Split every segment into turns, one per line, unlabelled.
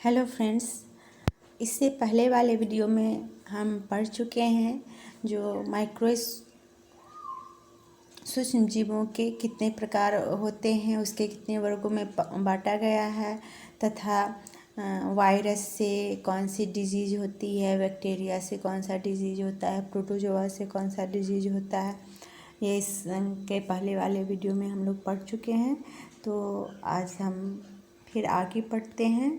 Hello friends, इससे पहले वाले वीडियो में हम पढ़ चुके हैं जो सूक्ष्म जीवों के कितने प्रकार होते हैं, उसके कितने वर्गों में बांटा गया है तथा वायरस से कौन सी डिजीज़ होती है, बैक्टीरिया से कौन सा डिजीज़ होता है, प्रोटोजोआ से कौन सा डिजीज़ होता है। ये इसके पहले वाले वीडियो में हम लोग पढ़ चुके हैं। तो आज हम फिर आगे पढ़ते हैं।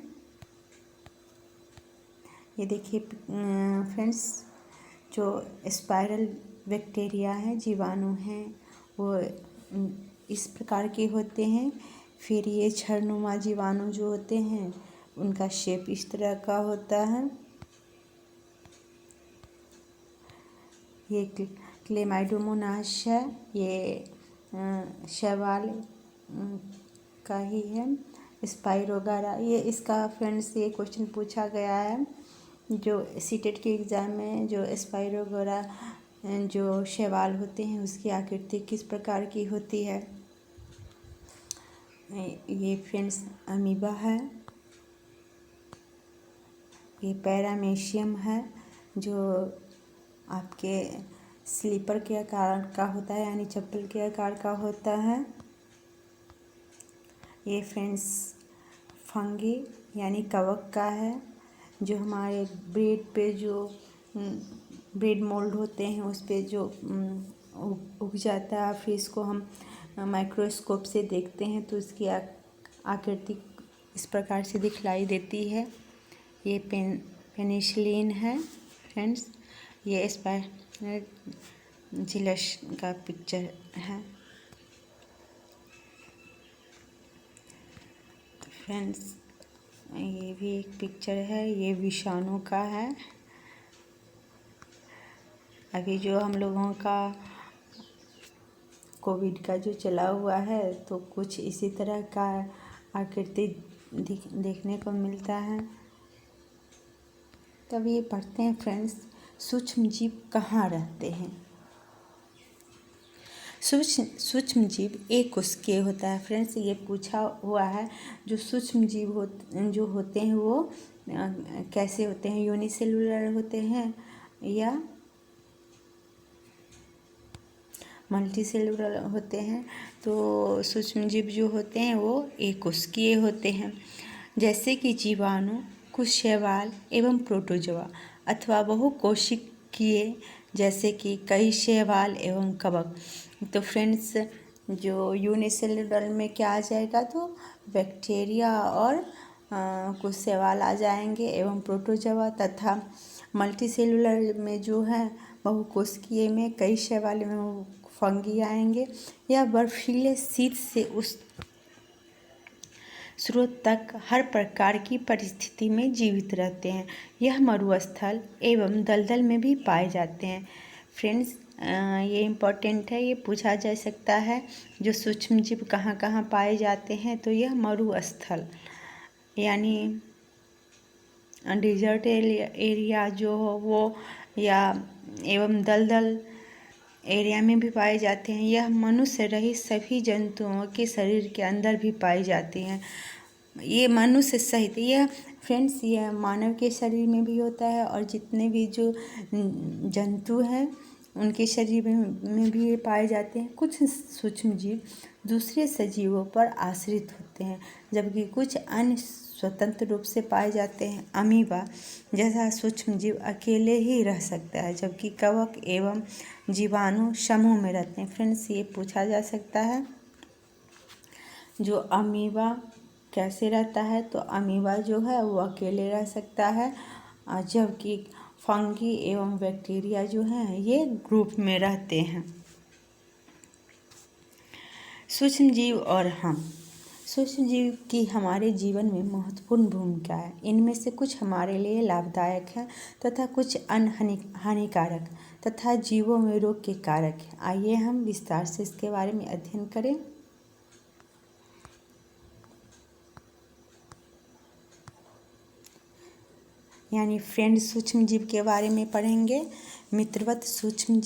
ये देखिए फ्रेंड्स, जो स्पाइरल बैक्टीरिया हैं, जीवाणु हैं, वो इस प्रकार के होते हैं। फिर ये छड़नुमा जीवाणु जो होते हैं उनका शेप इस तरह का होता है। ये क्लेमाइडोमोनास है, ये शैवाल का ही है। स्पाइरोगारा, ये इसका फ्रेंड्स ये क्वेश्चन पूछा गया है जो सीटेट के एग्ज़ाम में, जो स्पाइरोगोरा जो शैवाल होते हैं उसकी आकृति किस प्रकार की होती है। ये फ्रेंड्स अमीबा है। ये पैरामेशियम है जो आपके स्लीपर के आकार का होता है, यानी चप्पल के आकार का होता है। ये फ्रेंड्स फंगी यानी कवक का है, जो हमारे ब्रेड पे जो ब्रेड मोल्ड होते हैं उस पे जो उग जाता है। फिर इसको हम माइक्रोस्कोप से देखते हैं तो इसकी आकृति इस प्रकार से दिखलाई देती है। ये पेनिसिलिन है फ्रेंड्स। ये स्पाइरजिलस का पिक्चर है फ्रेंड्स। ये भी एक पिक्चर है, ये विषाणु का है। अभी जो हम लोगों का कोविड का जो चला हुआ है तो कुछ इसी तरह का आकृति देखने को मिलता है। तब ये पढ़ते हैं फ्रेंड्स, सूक्ष्म जीव कहाँ रहते हैं। सूक्ष्म जीव एक कोशिकीय होता है फ्रेंड्स। ये पूछा हुआ है जो सूक्ष्म जीव जो होते हैं वो कैसे होते हैं, यूनिसेलुलर होते हैं या मल्टीसेलुलर होते हैं। तो सूक्ष्म जीव जो होते हैं वो एक कोशिकीय होते हैं, जैसे कि जीवाणु, कुछ शैवाल एवं प्रोटोजोआ, अथवा बहुकोशिकीय जैसे कि कई शैवाल एवं कवक। तो फ्रेंड्स जो यूनिसेलुलर में क्या आ जाएगा, तो बैक्टीरिया और कुछ शैवाल आ जाएंगे एवं प्रोटोजोआ, तथा मल्टीसेलुलर में जो है बहुकोशिकीय में कई शैवाल एवं फंगी आएंगे। या बर्फीले शीत से उस स्रोत तक हर प्रकार की परिस्थिति में जीवित रहते हैं। यह मरुस्थल एवं दलदल में भी पाए जाते हैं फ्रेंड्स। ये इम्पोर्टेंट है, ये पूछा जा सकता है जो सूक्ष्म जीव कहाँ कहाँ पाए जाते हैं। तो यह मरुस्थल यानी डिजर्ट एरिया जो हो वो, या एवं दलदल एरिया में भी पाए जाते हैं। यह मनुष्य रहित सभी जंतुओं के शरीर के अंदर भी पाई जाती हैं। ये मनुष्य सहित, यह फ्रेंड्स यह मानव के शरीर में भी होता है और जितने भी जो जंतु हैं उनके शरीर में भी ये पाए जाते हैं। कुछ सूक्ष्म जीव दूसरे सजीवों पर आश्रित होते हैं, जबकि कुछ अन्य स्वतंत्र रूप से पाए जाते हैं। अमीबा जैसा सूक्ष्म जीव अकेले ही रह सकता है, जबकि कवक एवं जीवाणु समूह में रहते हैं। फ्रेंड्स ये पूछा जा सकता है जो अमीबा कैसे रहता है, तो अमीबा जो है वो अकेले रह सकता है, जबकि फंगी एवं बैक्टीरिया जो हैं ये ग्रुप में रहते हैं। सूक्ष्म जीव और हम, सूक्ष्म जीव की हमारे जीवन में महत्वपूर्ण भूमिका है। इनमें से कुछ हमारे लिए लाभदायक हैं तथा कुछ अन्य हानिकारक तथा जीवों में रोग के कारक हैं। आइए हम विस्तार से इसके बारे में अध्ययन करें। यानी फ्रेंड्स सूक्ष्म जीव के बारे में पढ़ेंगे। मित्रवत सूक्ष्म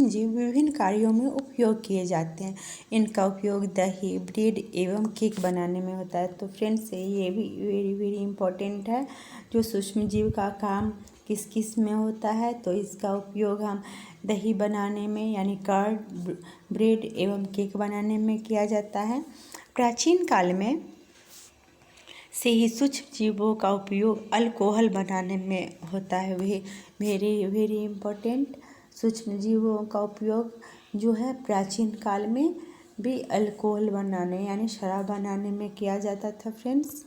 जीव विभिन्न कार्यों में उपयोग किए जाते हैं। इनका उपयोग दही, ब्रेड एवं केक बनाने में होता है। तो फ्रेंड्स, ये भी वेरी इम्पोर्टेंट है। जो सूक्ष्म जीव का काम किस किस में होता है, तो इसका उपयोग हम दही बनाने में यानी कर्ड, ब्रेड एवं केक बनाने में किया जाता है। प्राचीन काल में से ही सूक्ष्म जीवों का उपयोग अल्कोहल बनाने में होता है। Very important. सूक्ष्म जीवों का उपयोग जो है प्राचीन काल में भी अल्कोहल बनाने यानी शराब बनाने में किया जाता था। फ्रेंड्स,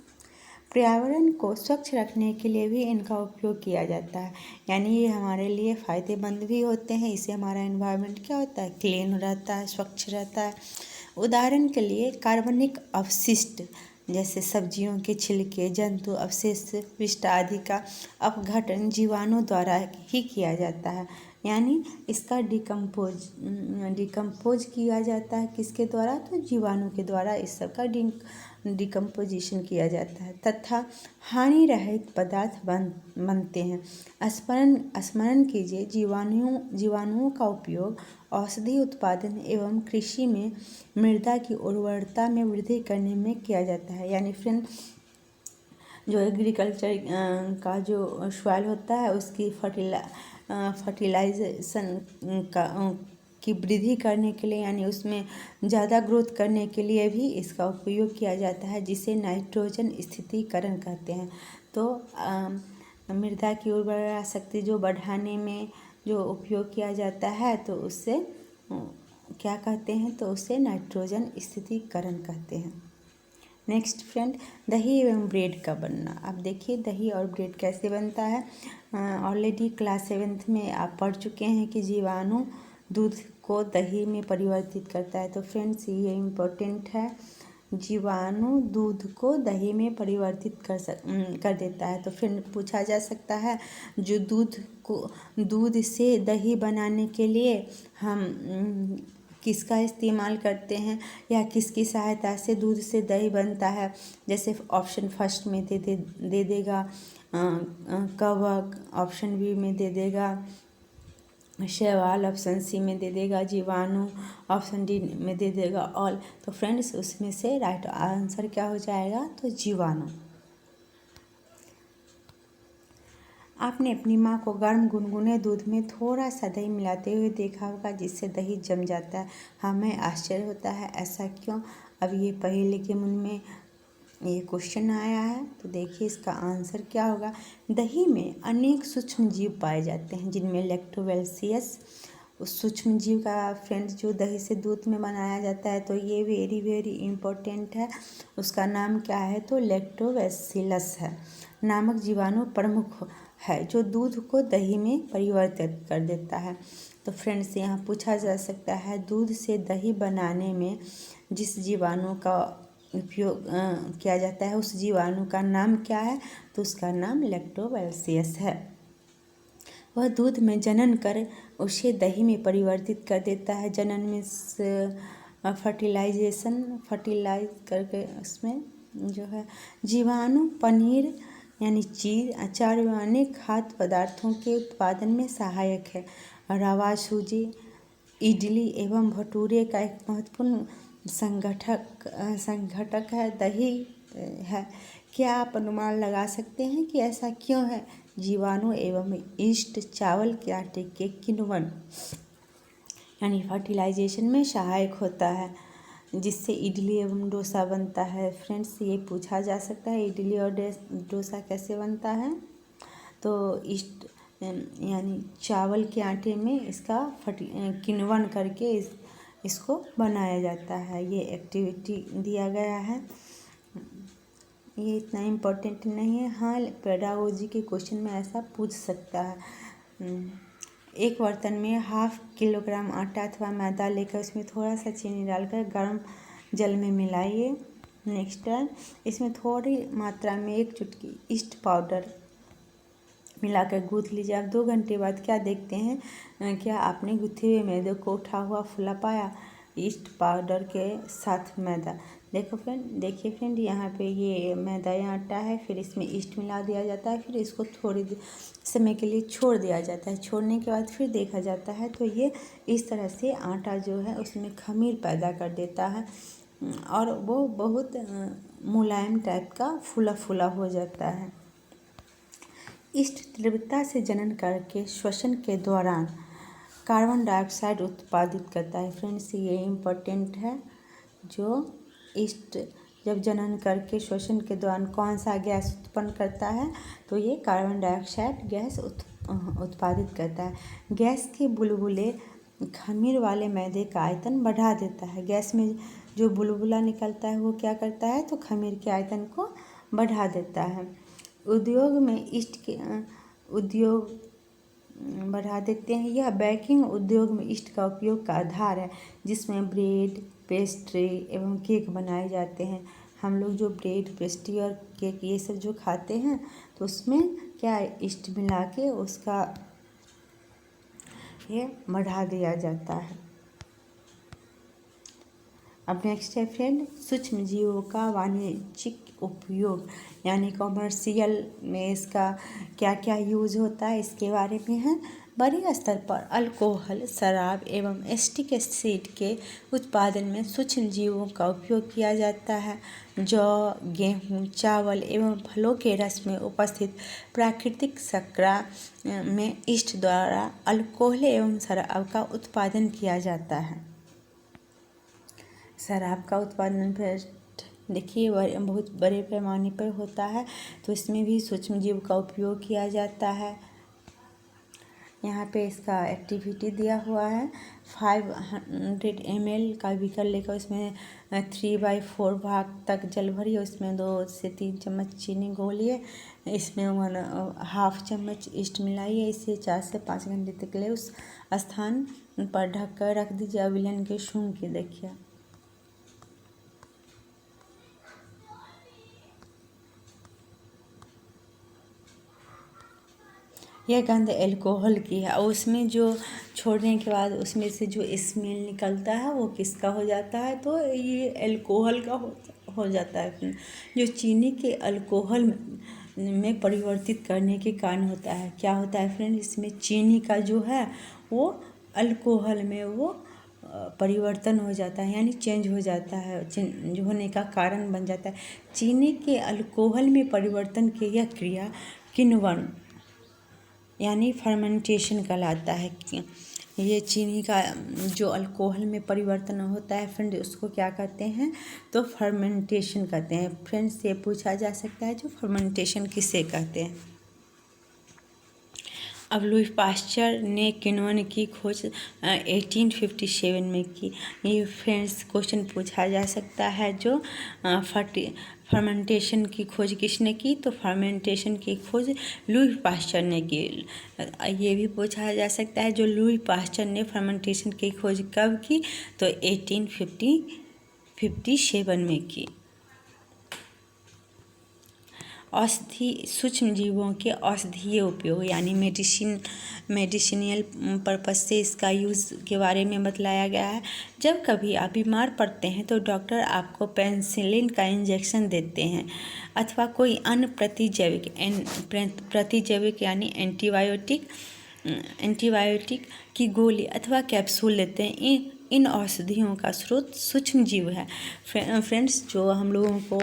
पर्यावरण को स्वच्छ रखने के लिए भी इनका उपयोग किया जाता है, यानी ये हमारे लिए फ़ायदेमंद भी होते हैं। इससे हमारा एनवायरनमेंट क्या होता है, क्लीन रहता है, स्वच्छ रहता है। उदाहरण के लिए कार्बनिक अवशिष्ट जैसे सब्जियों के छिलके, जंतु अवशेष, विष्ट आदि का अपघटन जीवाणु द्वारा ही किया जाता है, यानी इसका डिकम्पोज किया जाता है। किसके द्वारा, तो जीवाणु के द्वारा इस सब का डिकम्पोजिशन किया जाता है तथा हानि रहित पदार्थ बनते हैं। स्मरण कीजिए, जीवाणुओं का उपयोग औषधि उत्पादन एवं कृषि में मृदा की उर्वरता में वृद्धि करने में किया जाता है। यानी फ्रेंड, जो एग्रीकल्चर का जो सॉइल होता है उसकी फर्टिलाइजेशन की वृद्धि करने के लिए, यानी उसमें ज़्यादा ग्रोथ करने के लिए भी इसका उपयोग किया जाता है, जिसे नाइट्रोजन स्थिरीकरण कहते हैं। तो मृदा की उर्वरा शक्ति जो बढ़ाने में जो उपयोग किया जाता है, तो उससे क्या कहते हैं, तो उससे नाइट्रोजन स्थिरीकरण कहते हैं। नेक्स्ट फ्रेंड, दही एवं ब्रेड का बनना। अब देखिए दही और ब्रेड कैसे बनता है। ऑलरेडी क्लास 7th में आप पढ़ चुके हैं कि जीवाणु दूध को दही में परिवर्तित करता है। तो फ्रेंड्स, ये इम्पोर्टेंट है। जीवाणु दूध को दही में परिवर्तित कर देता है। तो फिर पूछा जा सकता है, जो दूध से दही बनाने के लिए हम किसका इस्तेमाल करते हैं या किसकी सहायता से दूध से दही बनता है। जैसे ऑप्शन फर्स्ट में दे देगा कवक, ऑप्शन बी में दे देगा शैवाल, ऑप्शन सी में दे देगा जीवाणु, ऑप्शन डी में दे देगा ऑल। तो फ्रेंड्स, उसमें से राइट आंसर क्या हो जाएगा, तो जीवाणु। आपने अपनी माँ को गर्म गुनगुने दूध में थोड़ा सा दही मिलाते हुए देखा होगा, जिससे दही जम जाता है। हमें आश्चर्य होता है, ऐसा क्यों। अब ये पहेली के मन में ये क्वेश्चन आया है, तो देखिए इसका आंसर क्या होगा। दही में अनेक सूक्ष्म जीव पाए जाते हैं, जिनमें लैक्टोबैसिलस उस सूक्ष्म जीव का फ्रेंड्स जो दही से दूध में बनाया जाता है, तो ये वेरी इम्पोर्टेंट है। उसका नाम क्या है, तो लैक्टोबैसिलस है नामक जीवाणु प्रमुख है, जो दूध को दही में परिवर्तित कर देता है। तो फ्रेंड्स, यहाँ पूछा जा सकता है, दूध से दही बनाने में जिस जीवाणु का उपयोग किया जाता है, उस जीवाणु का नाम क्या है, तो उसका नाम लैक्टोबैसिलस है। वह दूध में जनन कर उसे दही में परिवर्तित कर देता है। जनन में फर्टिलाइज करके उसमें जो है जीवाणु पनीर यानी चीज़, अचार व अनेक खाद्य पदार्थों के उत्पादन में सहायक है। रवा, सूजी, इडली एवं भटूरे का एक महत्वपूर्ण संघटक है दही है। क्या आप अनुमान लगा सकते हैं कि ऐसा क्यों है। जीवाणु एवं ईस्ट चावल के आटे के किण्वन यानी फर्टिलाइजेशन में सहायक होता है, जिससे इडली एवं डोसा बनता है। फ्रेंड्स, ये पूछा जा सकता है इडली और डोसा कैसे बनता है, तो ईस्ट यानी चावल के आटे में इसका किण्वन करके इसको बनाया जाता है। ये एक्टिविटी दिया गया है, ये इतना इम्पोर्टेंट नहीं है। हाँ, पेडागोजी के क्वेश्चन में ऐसा पूछ सकता है। एक बर्तन में 1/2 किलोग्राम आटा अथवा मैदा लेकर उसमें थोड़ा सा चीनी डालकर गर्म जल में मिलाइए। नेक्स्ट है, इसमें थोड़ी मात्रा में 1 चुटकी ईस्ट पाउडर मिलाकर गूँथ लीजिए। आप 2 घंटे बाद क्या देखते हैं, क्या आपने गूँथे हुए मैदे को उठा हुआ फुला पाया ईस्ट पाउडर के साथ मैदा। देखिए फ्रेंड, यहाँ पे ये मैदा या आटा है, फिर इसमें ईस्ट मिला दिया जाता है, फिर इसको थोड़ी समय के लिए छोड़ दिया जाता है। छोड़ने के बाद फिर देखा जाता है तो ये इस तरह से आटा जो है उसमें खमीर पैदा कर देता है और वो बहुत मुलायम टाइप का फूला फूला हो जाता है। ईस्ट तीव्रता से जनन करके श्वसन के दौरान कार्बन डाइऑक्साइड उत्पादित करता है। फ्रेंड्स, ये इम्पोर्टेंट है। जो ईस्ट जब जनन करके श्वसन के दौरान कौन सा गैस उत्पन्न करता है, तो ये कार्बन डाइऑक्साइड गैस उत्पादित करता है। गैस के बुलबुले खमीर वाले मैदे का आयतन बढ़ा देता है। गैस में जो बुलबुला निकलता है वो क्या करता है, तो खमीर के आयतन को बढ़ा देता है। उद्योग में ईस्ट के उद्योग बढ़ा देते हैं। यह बेकिंग उद्योग में ईस्ट का उपयोग का आधार है, जिसमें ब्रेड, पेस्ट्री एवं केक बनाए जाते हैं। हम लोग जो ब्रेड, पेस्ट्री और केक ये सब जो खाते हैं, तो उसमें क्या ईस्ट मिला के उसका ये बढ़ा दिया जाता है। अब नेक्स्ट है फ्रेंड, सूक्ष्म जीवों का वाणिज्यिक उपयोग यानी कॉमर्शियल में इसका क्या क्या यूज होता है, इसके बारे में है। बड़े स्तर पर अल्कोहल, शराब एवं एसिटिक एसिड के उत्पादन में सूक्ष्म जीवों का उपयोग किया जाता है। जौ, गेहूँ, चावल एवं फलों के रस में उपस्थित प्राकृतिक शर्करा में ईस्ट द्वारा अल्कोहल एवं शराब का उत्पादन किया जाता है। शराब का उत्पादन फिर देखिए बहुत बड़े पैमाने पर होता है, तो इसमें भी सूक्ष्म जीव का उपयोग किया जाता है। यहाँ पे इसका एक्टिविटी दिया हुआ है। 500 ml का बीकर लेकर उसमें 3/4 भाग तक जल भरिए, उसमें 2 से 3 चम्मच चीनी घोलिए, इसमें 1/2 चम्मच ईस्ट मिलाइए। इसे 4 से 5 घंटे तक के लिए उस स्थान पर ढक कर रख दीजिए। विलन के सूंघ के देखिए। यह गंध एल्कोहल की है और उसमें जो छोड़ने के बाद उसमें से जो स्मेल निकलता है वो किसका हो जाता है, तो ये एल्कोहल का हो जाता है, जो चीनी के अल्कोहल में परिवर्तित करने के कारण होता है। क्या होता है फ्रेंड, इसमें चीनी का जो है वो अल्कोहल में वो परिवर्तन हो जाता है, यानी चेंज हो जाता है, चेंज होने का कारण बन जाता है। चीनी के अल्कोहल में परिवर्तन की यह क्रिया किण्वन यानी फर्मेंटेशन कहलाता है। ये चीनी का जो अल्कोहल में परिवर्तन होता है फ्रेंड, उसको क्या कहते हैं, तो फर्मेंटेशन कहते हैं। फ्रेंड्स, ये पूछा जा सकता है जो फर्मेंटेशन किसे कहते हैं। अब लुई पास्चर ने किण्वन की खोज 1857 में की। ये फ्रेंड्स क्वेश्चन पूछा जा सकता है जो फर्मेंटेशन की खोज किसने की, तो फर्मेंटेशन की खोज लुई पास्चर ने की। ये भी पूछा जा सकता है जो लुई पास्चर ने फर्मेंटेशन की खोज कब की, तो 1857 में की। औषधि सूक्ष्म जीवों के औषधीय उपयोग यानी मेडिसिनियल पर्पस से इसका यूज़ के बारे में बतलाया गया है। जब कभी आप बीमार पड़ते हैं तो डॉक्टर आपको पेनिसिलिन का इंजेक्शन देते हैं अथवा कोई अन्य प्रतिजैविक यानी एंटीबायोटिक की गोली अथवा कैप्सूल लेते हैं। इन औषधियों का स्रोत सूक्ष्म जीव है। फ्रेंड्स, जो हम लोगों को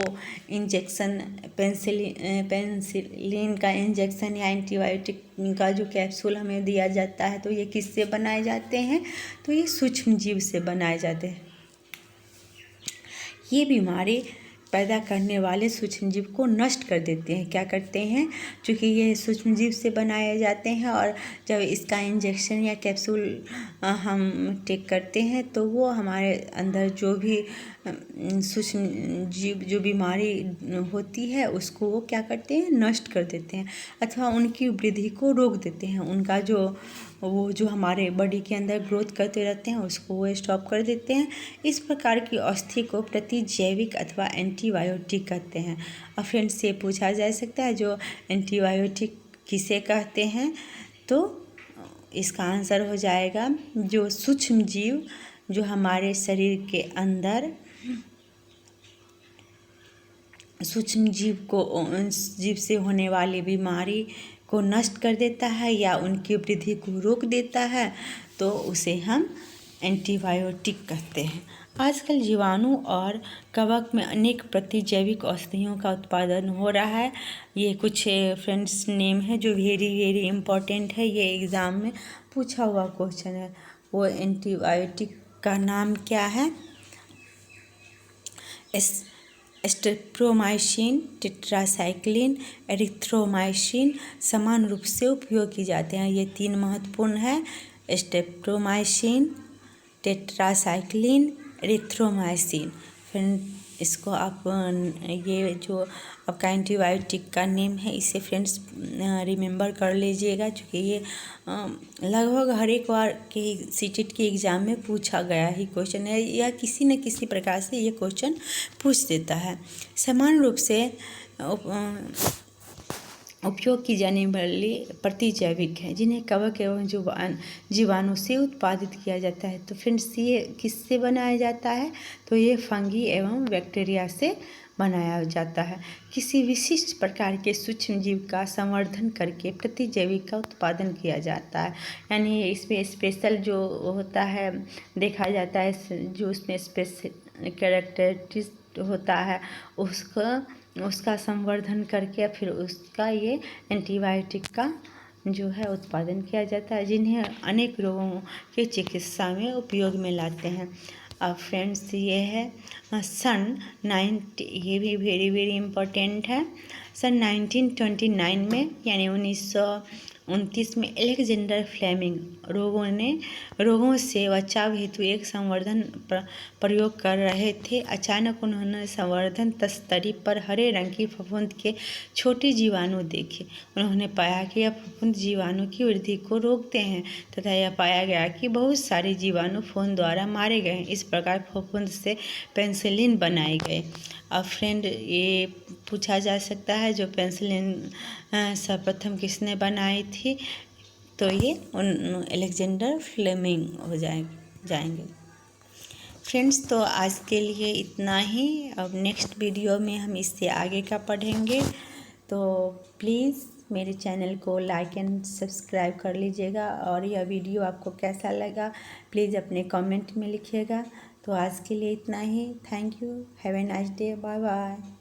इंजेक्शन पेनिसिलिन का इंजेक्शन या एंटीबायोटिक का जो कैप्सूल हमें दिया जाता है, तो ये किससे बनाए जाते हैं, तो ये सूक्ष्म जीव से बनाए जाते हैं। ये बीमारी पैदा करने वाले सूक्ष्म जीव को नष्ट कर देते हैं। क्या करते हैं, चूँकि ये सूक्ष्म जीव से बनाए जाते हैं और जब इसका इंजेक्शन या कैप्सूल हम टेक करते हैं तो वो हमारे अंदर जो भी सूक्ष्म जीव जो बीमारी होती है उसको वो क्या करते हैं, नष्ट कर देते हैं अथवा उनकी वृद्धि को रोक देते हैं। उनका वो जो हमारे बॉडी के अंदर ग्रोथ करते रहते हैं उसको वो स्टॉप कर देते हैं। इस प्रकार की औषधि को प्रतिजैविक अथवा एंटीबायोटिक कहते हैं। और फ्रेंड्स, से पूछा जा सकता है जो एंटीबायोटिक किसे कहते हैं, तो इसका आंसर हो जाएगा जो सूक्ष्म जीव जो हमारे शरीर के अंदर सूक्ष्म जीव से होने वाली बीमारी को नष्ट कर देता है या उनकी वृद्धि को रोक देता है, तो उसे हम एंटीबायोटिक कहते हैं। आजकल जीवाणु और कवक में अनेक प्रतिजैविक औषधियों का उत्पादन हो रहा है। ये कुछ फ्रेंड्स नेम है जो वेरी वेरी इम्पोर्टेंट है, ये एग्ज़ाम में पूछा हुआ क्वेश्चन है। वो एंटीबायोटिक का नाम क्या है? स्ट्रेप्टोमाइसिन, टेट्रासाइक्लिन, एरिथ्रोमाइसिन समान रूप से उपयोग किए जाते हैं। ये 3 महत्वपूर्ण है, स्ट्रेप्टोमाइसिन, टेट्रासाइक्लिन, एरिथ्रोमाइसिन। फिर इसको आप ये जो आपका एंटीबायोटिक का नेम है इसे फ्रेंड्स रिमेंबर कर लीजिएगा, क्योंकि ये लगभग हर एक बार के सीटेट के एग्ज़ाम में पूछा गया ही क्वेश्चन है या किसी न किसी प्रकार से ये क्वेश्चन पूछ देता है। समान रूप से उपयोग की जाने वाली प्रतिजैविक है जिन्हें कवक एवं जीवाणु से उत्पादित किया जाता है। तो फ्रेंड्स ये किससे बनाया जाता है? तो ये फंगी एवं बैक्टीरिया से बनाया जाता है। किसी विशिष्ट प्रकार के सूक्ष्म जीव का संवर्धन करके प्रतिजैविक का उत्पादन किया जाता है। यानी इसमें स्पेशल जो होता है देखा जाता है, जो उसमें स्पेशल कैरेक्टरिस्टिक होता है उसका संवर्धन करके फिर उसका ये एंटीबायोटिक का जो है उत्पादन किया जाता है, जिन्हें अनेक रोगों के चिकित्सा में उपयोग में लाते हैं। अब फ्रेंड्स ये है ये भी वेरी वेरी इम्पोर्टेंट है। सन 1929 में यानी 1929 में अलेक्जेंडर फ्लेमिंग रोगों से बचाव हेतु एक संवर्धन प्रयोग कर रहे थे। अचानक उन्होंने संवर्धन तस्तरी पर हरे रंग की फफूंद के छोटे जीवाणु देखे। उन्होंने पाया कि यह फफूंद जीवाणु की वृद्धि को रोकते हैं तथा यह पाया गया कि बहुत सारे जीवाणु फफूंद द्वारा मारे गए। इस प्रकार फफूंद से पेनिसिलिन बनाए गए। अब फ्रेंड ये पूछा जा सकता है जो पेनिसिलिन सर्वप्रथम किसने बनाई थी? तो ये अलेक्जेंडर फ्लेमिंग हो जाएंगे। फ्रेंड्स तो आज के लिए इतना ही। अब नेक्स्ट वीडियो में हम इससे आगे का पढ़ेंगे, तो प्लीज़ मेरे चैनल को लाइक एंड सब्सक्राइब कर लीजिएगा और यह वीडियो आपको कैसा लगा प्लीज़ अपने कमेंट में लिखिएगा। तो आज के लिए इतना ही। Thank you, have a nice day, bye bye.